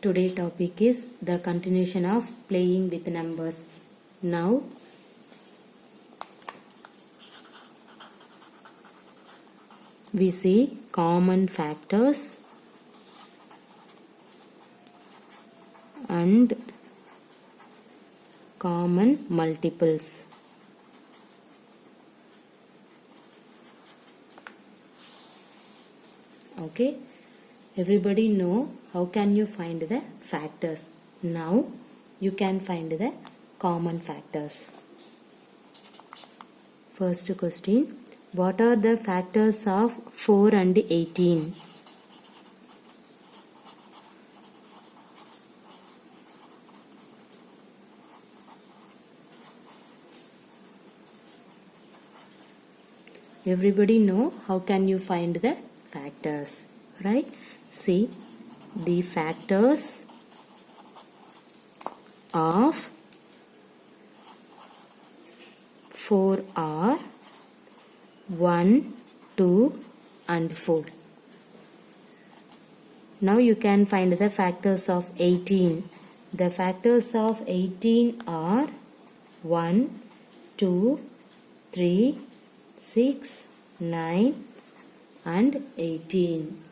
Today topic is the continuation of playing with numbers. Now we see common factors and common multiples. Okay, everybody know how can you find the factors. Now you can find the common factors. First question, what are the factors of 4 and 18? Everybody know how can you find the factors, right? See, the factors of 4 are 1, 2 and 4. Now you can find the factors of 18. The factors of 18 are 1, 2, 3, 6, 9 and 18.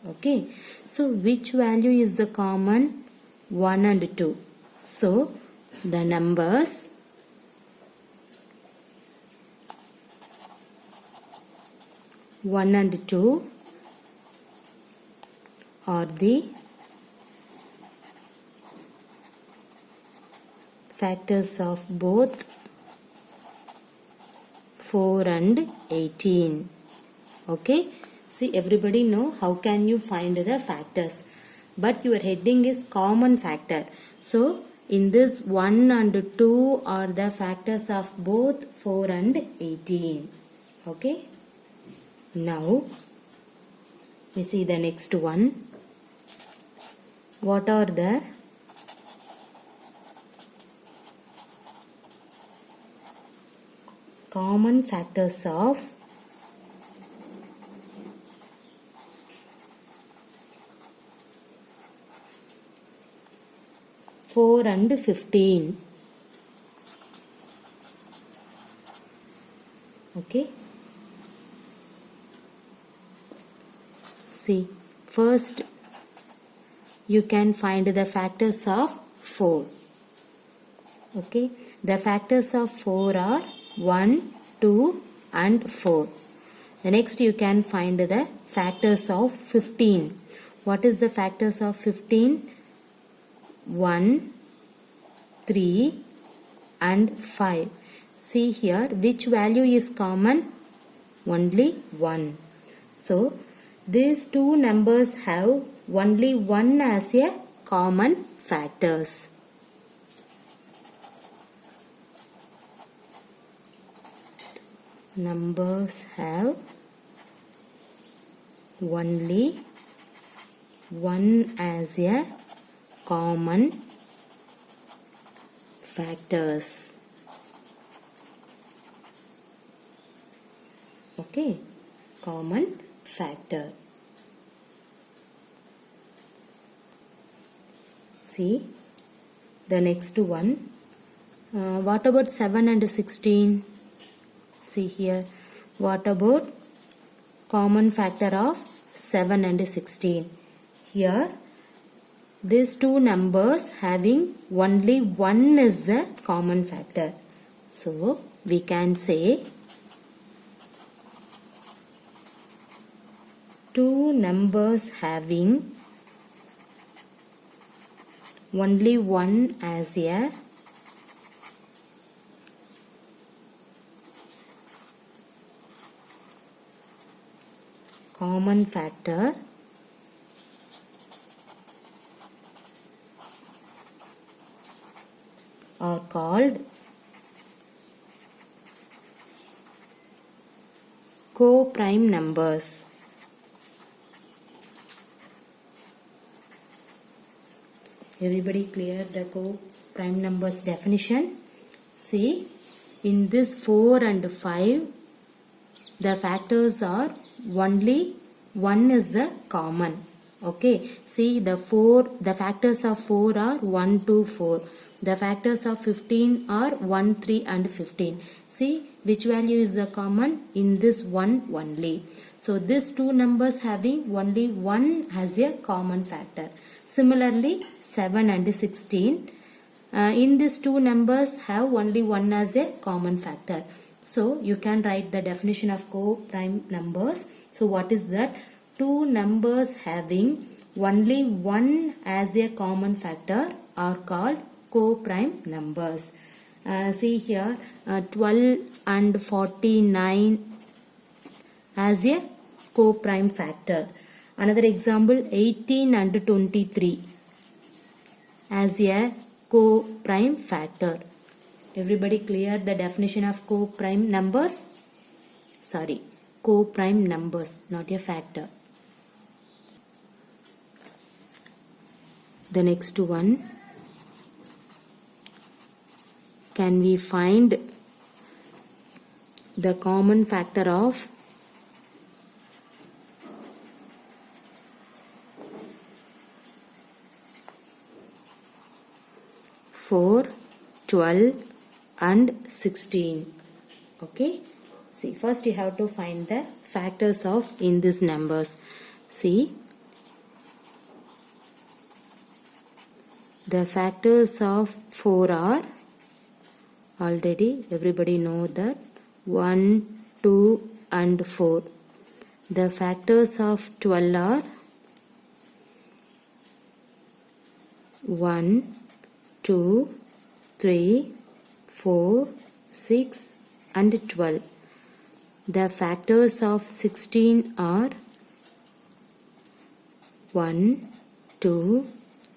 Okay, so which value is the common? 1 and 2. So the numbers 1 and 2 are the factors of both 4 and 18. Okay, see, everybody know how can you find the factors, but your heading is common factor. So in this 1 and 2 are the factors of both 4 and 18. Okay, now we see the next one. What are the common factors of 4 and 15? Okay, see, first you can find the factors of 4. Okay, the factors of 4 are 1, 2 and 4. The next you can find the factors of 15. What is the factors of 15? 1, 3 and 5. See here, which value is common? Only 1. So these two numbers have only 1 as a common factors. Numbers have only 1 as a common factors. Okay, common factor. See the next one. What about 7 and 16? See here, what about common factor of 7 and 16? Here these two numbers having only 1 is the common factor. So we can say two numbers having only 1 as a common factor are called co-prime numbers. Everybody clear the co-prime numbers definition? See, in this 4 and 5, the factors are only 1 is the common. Okay, see the factors of 4 are 1, 2, 4. The factors of 15 are 1, 3 and 15. See which value is the common in this one only. So these two numbers having only one as a common factor. Similarly 7 and 16. In these two numbers have only one as a common factor. So you can write the definition of co-prime numbers. So what is that? Two numbers having only one as a common factor are called co-prime numbers. See here 12 and 49 as a co-prime factor. Another example 18 and 23 as a co-prime factor. Everybody clear the definition of co-prime numbers? Sorry, co-prime numbers, not a factor. The next one, can we find the common factor of 4, 12 and 16? Okay, see first you have to find the factors of in these numbers. See the factors of 4 are already everybody know that 1, 2 and 4. The factors of 12 are 1, 2, 3, 4, 6 and 12. The factors of 16 are 1, 2,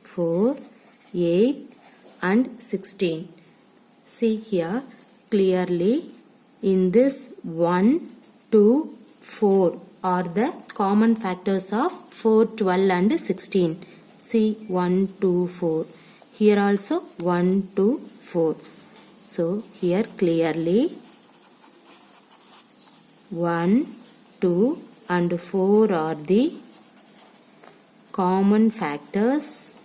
4, 8 and 16. See here clearly in this 1, 2, 4 are the common factors of 4, 12 and 16. See 1, 2, 4. Here also 1, 2, 4. So here clearly 1, 2 and 4 are the common factors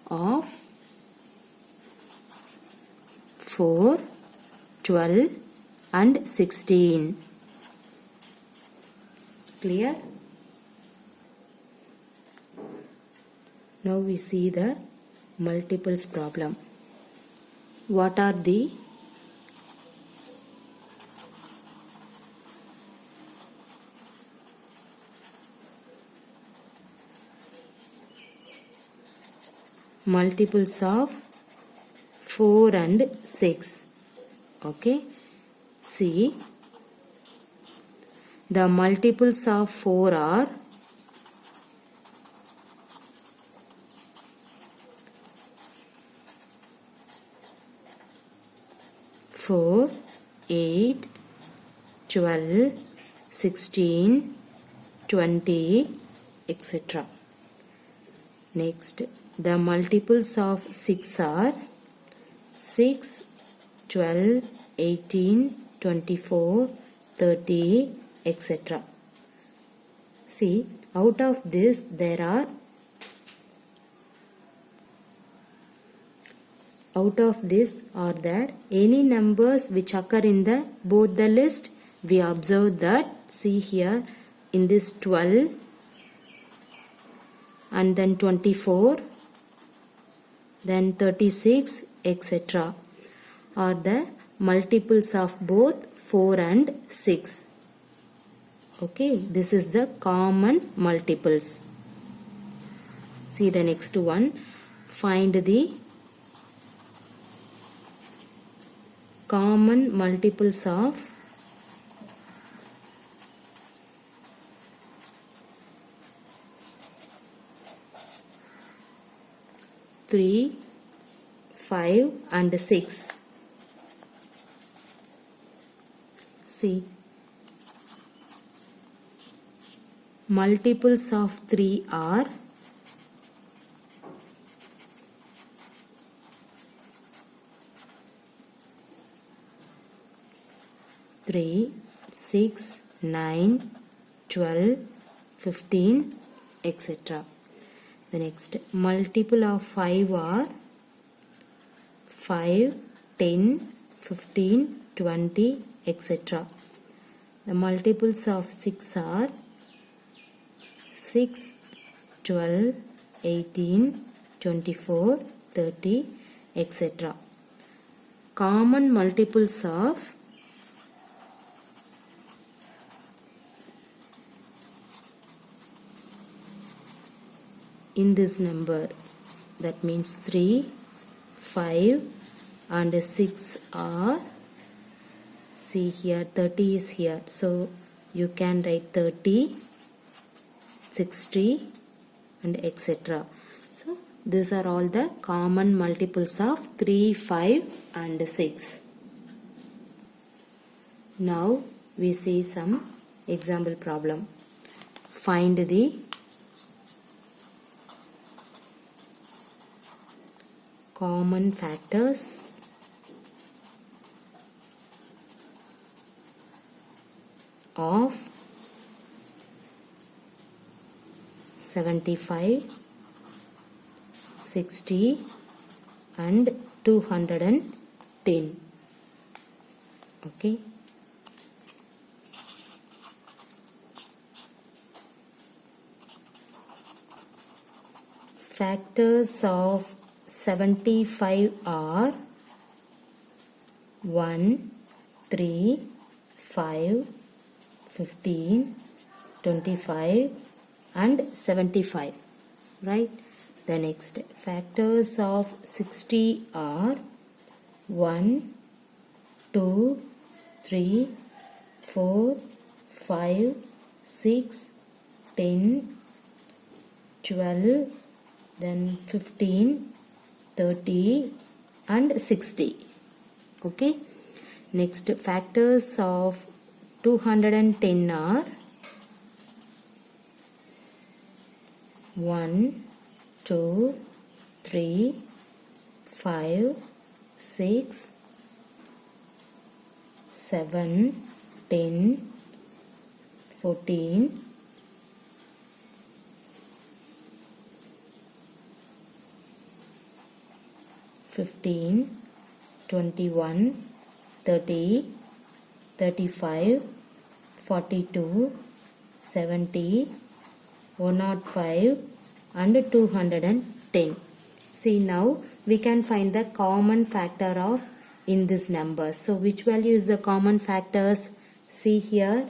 of 4, 12 and 16. Clear? Now we see the multiples problem. What are the multiples of 4 and 6? Okay, see the multiples of 4 are 4, 8, 12, 16, 20, etc. Next, the multiples of 6 are 6, 12, 18, 24, 30, etc. See, out of this there are there any numbers which occur in the both the list? We observe that, see here in this 12 and then 24, then 36, etc. are the multiples of both 4 and 6. Okay, this is the common multiples. See the next one. Find the common multiples of 3, 5 and 6. See, multiples of 3 are 3, 6, 9, 12, 15, etc. The next multiple of 5 are 5, 10, 15, 20, etc. The multiples of 6 are 6, 12, 18, 24, 30, etc. Common multiples of in this number, that means 3, 5 and 6 are, see here 30 is here, so you can write 30, 60 and etc. So these are all the common multiples of 3, 5 and 6. Now we see some example problem. Find the common factors of 75, 60 and 210. Okay. Factors of 75 are 1, 3, 5, 15, 25 and 75, right? The next factors of 60 are 1, 2, 3, 4, 5, 6, 10, 12, then 15, 30 and 60. Okay. Next factors of 210 are 1, 2, 3, 5, 6, 7, 10, 14, 15, 21, 30, 35, 42, 70, 105 and 210. See, now we can find the common factor of in this number. So which value is the common factors? See here,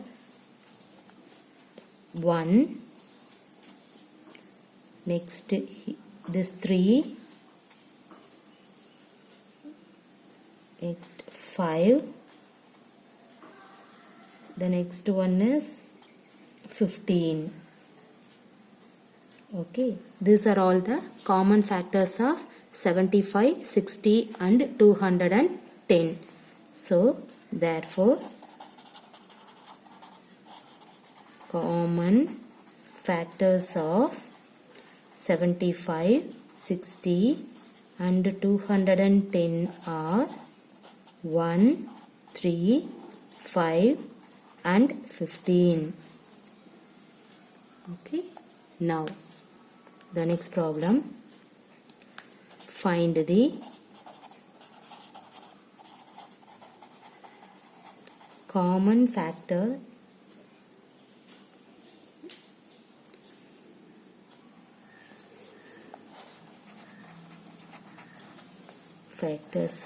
1, next this 3, next 5, the next one is 15. Okay, these are all the common factors of 75, 60 and 210. So therefore common factors of 75, 60 and 210 are 1, 3, 5 and 15. Okay, now the next problem. Find the common factors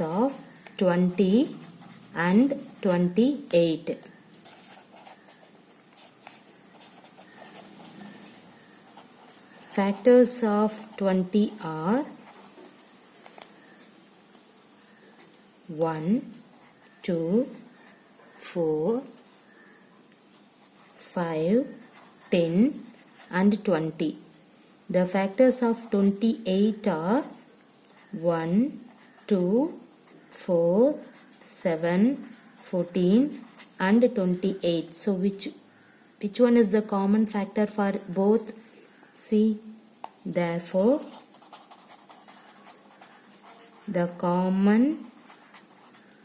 of 20 and 28. Factors of 20 are 1, 2, 4, 5, 10 and 20. The factors of 28 are 1, 2, 4, 7, 14 and 28. So which one is the common factor for both? See, therefore the common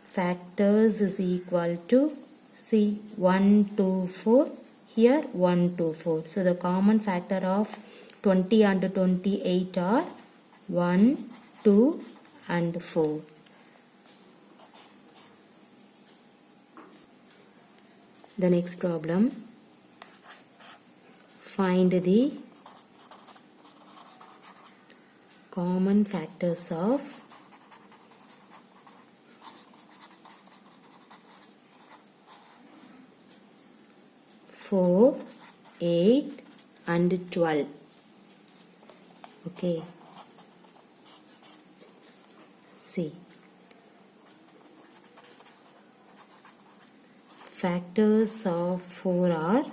factors is equal to See 1, 2, 4. Here 1, 2, 4. So the common factor of 20 and 28 are 1, 2 and 4. The next problem. Find the common factors of 4, 8 and 12. Okay. See. Factors of 4 are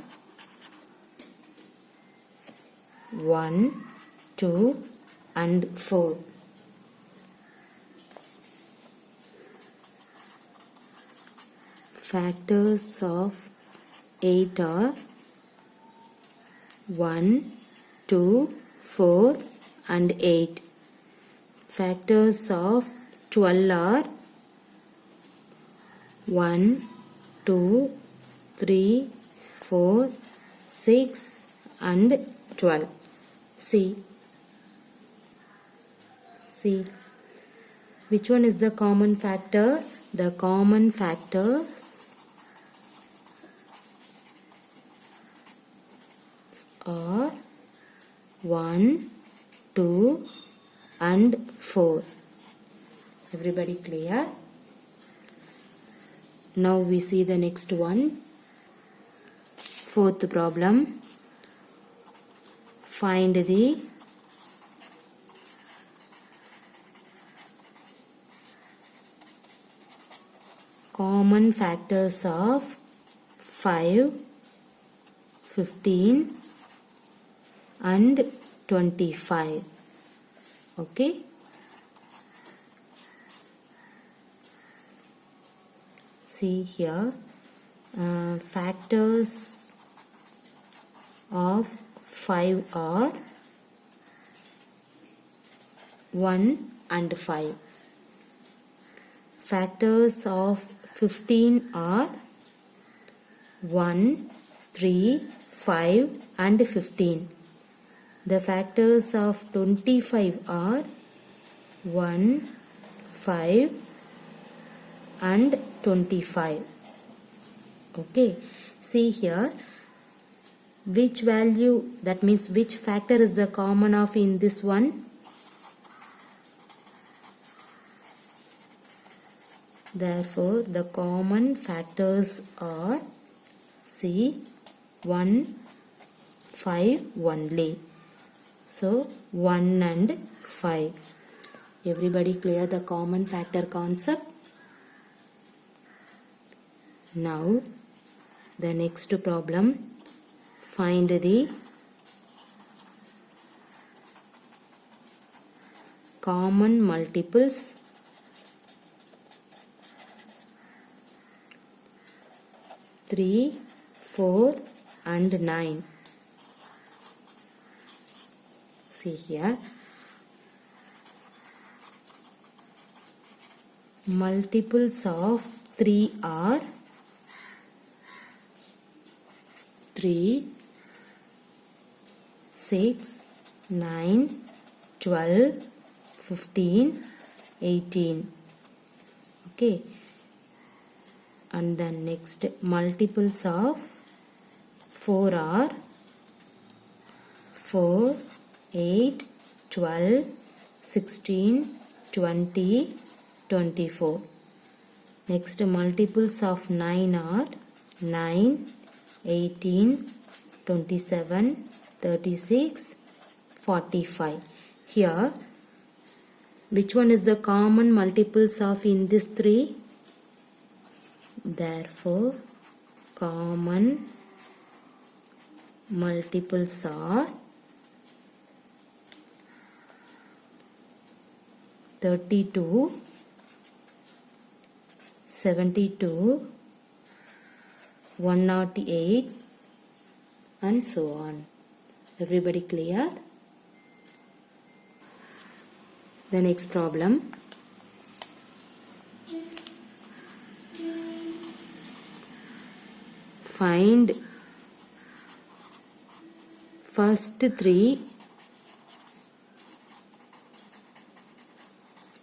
1, 2 and 4. Factors of 8 are 1, 2, 4 and 8. Factors of 12 are 1, 2, 3, 4, 6 and 12. See which one is the common factor? The common factors are 1, 2 and 4. Everybody clear? Now we see the next one. Fourth problem. Find the common factors of 5, 15 and 25. Okay. See here, factors of 5 are 1 and 5. Factors of 15 are 1, 3, 5 and 15. The factors of 25 are 1, 5 and 25. Okay. See here, which value, that means which factor is the common of in this one? Therefore, the common factors are C 1, 5 only. So 1 and 5. Everybody clear the common factor concept? Now the next problem. Find the common multiples (3, 4 and 9). See here, multiples of 3 are 3, 6, 9, 12, 15, 18. Okay. And then next multiples of 4 are 4, 8, 12, 16, 20, 24. Next multiples of 9 are 9, 18, 27, 36, 45. Here, which one is the common multiples of in this 3? Therefore, common multiples are 32, 72, 108 and so on. Everybody clear? The next problem. find first three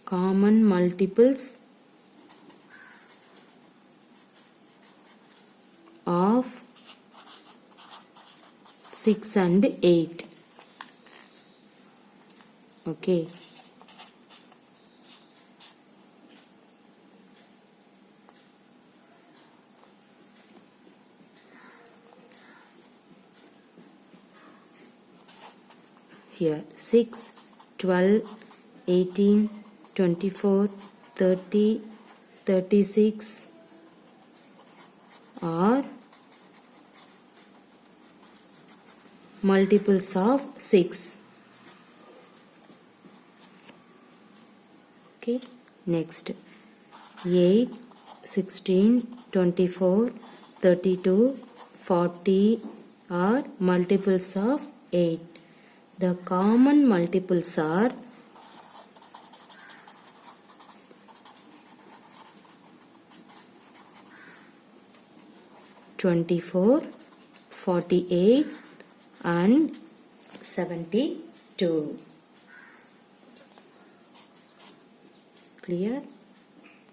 common multiples of 6 and 8. Okay. Here 6, 12, 18, 24, 30, 36 are multiples of 6. Okay, next 8, 16, 24, 32, 40 are multiples of 8. The common multiples are 24, 48 and 72. Clear?